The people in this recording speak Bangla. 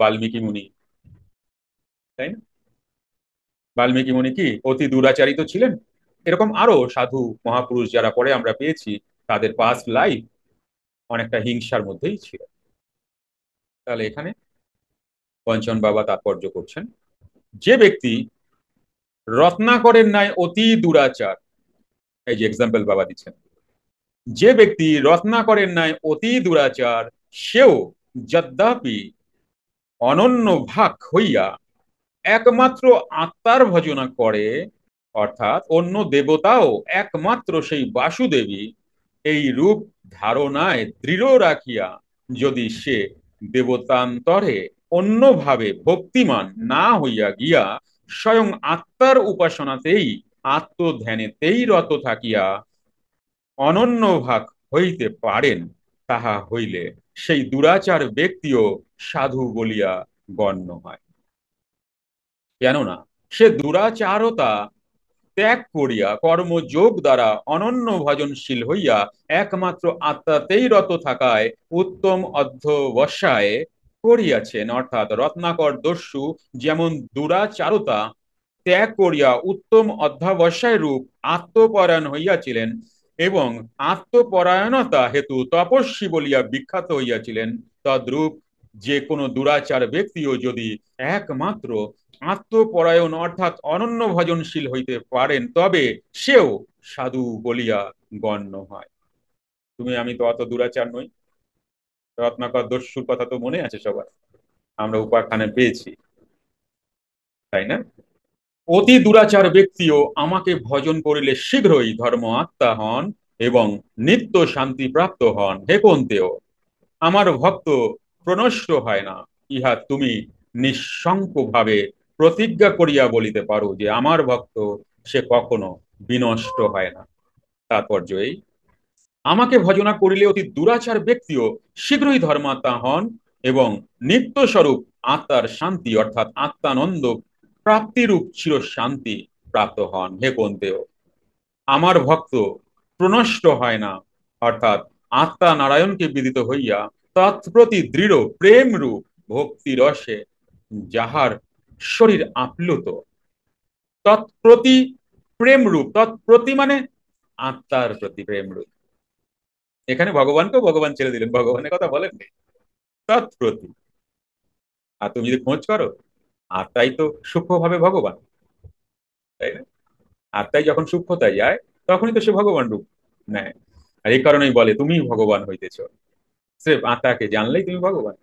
বাল্মীকি মুনি, তাই না? বাল্মীকি মুনি কি অতি দুরাচারিত ছিলেন? এরকম আরো সাধু মহাপুরুষ যারা পরে আমরা পেয়েছি, তাদের পাস্ট লাইফ অনেকটা হিংসার মধ্যেই ছিল। তাহলে এখানে পঞ্চন বাবা তাৎপর্য করছেন, যে ব্যক্তি রত্নাকরের ন্যায় অতি দুরাচার, এই যে এক্সাম্পল বাবা দিচ্ছেন, যে ব্যক্তি রত্নাকরের ন্যায় অতি দুরাচার, সেও যদ্যাপি অনন্য ভাগ হইয়া একমাত্র আত্মার ভজনা করে, অর্থাৎ অন্য দেবতাও একমাত্র সেই বাসুদেবী, এই রূপ ধারণায় দৃঢ় রাখিয়া যদি সে দেবতান্তরে অন্যভাবে ভক্তিমান না হইয়া গিয়া স্বয়ং আত্মার উপাসনাতেই আত্মধ্যানেতেই রত থাকিয়া অনন্য ভাগ হইতে পারেন, তাহা হইলে সেই দুরাচার ব্যক্তিও সাধু বলিয়া গণ্য হয়। কেননা সে দুরাচারতা ত্যাগ করিয়া কর্মযোগ দ্বারা অনন্য ভজনশীল হইয়া একমাত্র আত্মাতেই রত থাকায় উত্তম অধ্যবসায় করিয়াছেন। অর্থাৎ রত্নাকর দস্যু যেমন দুরাচারতা ত্যাগ করিয়া উত্তম অধ্যবসায় রূপ আত্মপরায়ণ হইয়াছিলেন এবং আত্মপরায়ণতা হেতু তপস্বী বলিয়া বিখ্যাত হইয়াছিলেন, তদ্রূপ যে কোনো দুরাচার ব্যক্তিও যদি একমাত্র আত্মপরায়ণ অর্থাৎ অনন্য ভজনশীল হইতে পারেন, তবে সেও সাধু বলিয়া গণ্য হয়। তুমি আমি তো অত দুরাচার নই। রত্নাকর দস্যুর কথা তো মনে আছে সবার, আমরা উপাখ্যানে পেয়েছি, তাই না? অতি দুরাচার ব্যক্তিও আমাকে ভজন করিলে শীঘ্রই ধর্ম আত্মা হন এবং নিত্য শান্তি প্রাপ্ত হন। হে কন্তেয়, আমার ভক্ত প্রনষ্ট হয় না, ইহা তুমি নিঃশঙ্ক ভাবে প্রতিজ্ঞা করিয়া বলিতে পারো যে আমার ভক্ত সে কখনো বিনষ্ট হয় না। তাৎপর্য এই, আমাকে ভজনা করিলে অতি দুরাচার ব্যক্তিও শীঘ্রই ধর্মাত্মা হন এবং নিত্য স্বরূপ আত্মার শান্তি অর্থাৎ আত্মানন্দ প্রাপ্তিরূপ চির শান্তি প্রাপ্ত হন। হে কন্তেয়, আমার ভক্ত প্রনষ্ট হয় না, অর্থাৎ আত্মা নারায়ণকে বিদিত হইয়া তৎপ্রতি দৃঢ় প্রেম রূপ ভক্তি রসে যাহার শরীর আপ্লুত, তৎপ্রতি প্রেম রূপ, তৎপ্রতি মানে আত্মার প্রতি প্রেম রূপ। এখানে ভগবানকেও ভগবান ছেড়ে দিলেন, ভগবানের কথা বলেন তৎপ্রতি। আর তুমি যদি খোঁজ করো, আত্মাই তো সূক্ষ্মভাবে ভগবান, তাই না? আত্মাই যখন সূক্ষ্মতায় যায়, তখনই তো সে ভগবান রূপ নেয়। আর এই কারণেই বলে তুমি ভগবান হইতেছ, স্রেফ আত্মাকে জানলেই তুমি ভগবান।